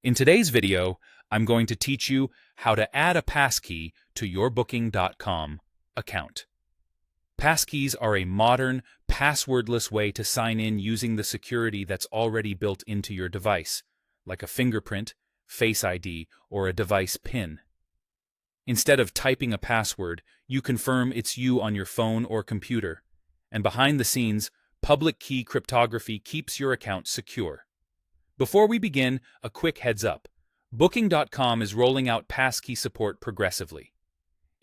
In today's video, I'm going to teach you how to add a passkey to your Booking.com account. Passkeys are a modern, passwordless way to sign in using the security that's already built into your device, like a fingerprint, Face ID, or a device PIN. Instead of typing a password, you confirm it's you on your phone or computer, and behind the scenes, public key cryptography keeps your account secure. Before we begin, a quick heads up. Booking.com is rolling out passkey support progressively.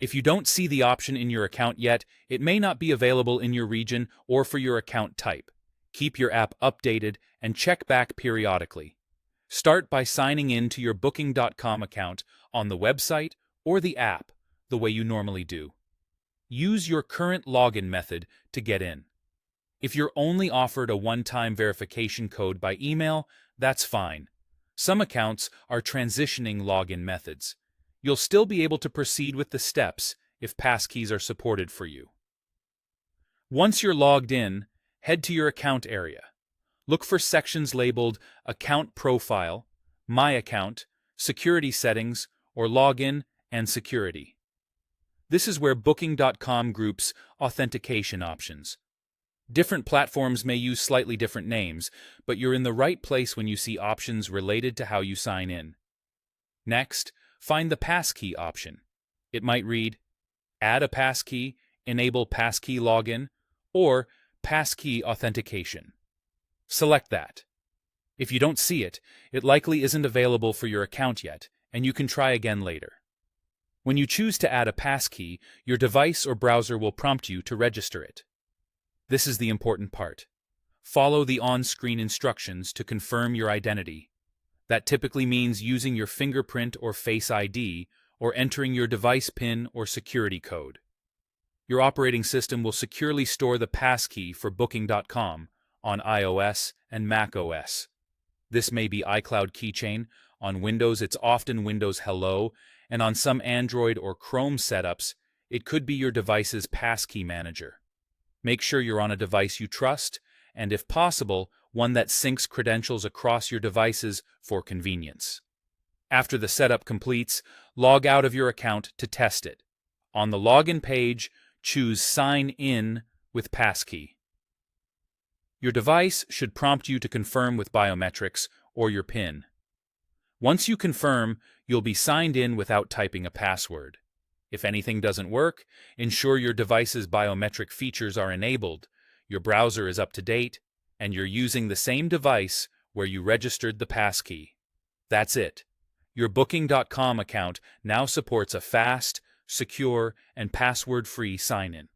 If you don't see the option in your account yet, it may not be available in your region or for your account type. Keep your app updated and check back periodically. Start by signing in to your Booking.com account on the website or the app the way you normally do. Use your current login method to get in. If you're only offered a one-time verification code by email, that's fine. Some accounts are transitioning login methods. You'll still be able to proceed with the steps if passkeys are supported for you. Once you're logged in, head to your account area. Look for sections labeled Account Profile, My Account, Security Settings, or Login and Security. This is where Booking.com groups authentication options. Different platforms may use slightly different names, but you're in the right place when you see options related to how you sign in. Next, find the Passkey option. It might read, Add a passkey, Enable passkey login, or Passkey authentication. Select that. If you don't see it, it likely isn't available for your account yet, and you can try again later. When you choose to add a passkey, your device or browser will prompt you to register it. This is the important part. Follow the on-screen instructions to confirm your identity. That typically means using your fingerprint or Face ID or entering your device PIN or security code. Your operating system will securely store the passkey for Booking.com on iOS and macOS. This may be iCloud Keychain. On Windows, it's often Windows Hello, and on some Android or Chrome setups, it could be your device's passkey manager. Make sure you're on a device you trust, and if possible, one that syncs credentials across your devices for convenience. After the setup completes, log out of your account to test it. On the login page, choose Sign In with Passkey. Your device should prompt you to confirm with biometrics or your PIN. Once you confirm, you'll be signed in without typing a password. If anything doesn't work, ensure your device's biometric features are enabled, your browser is up to date, and you're using the same device where you registered the passkey. That's it. Your Booking.com account now supports a fast, secure, and password-free sign-in.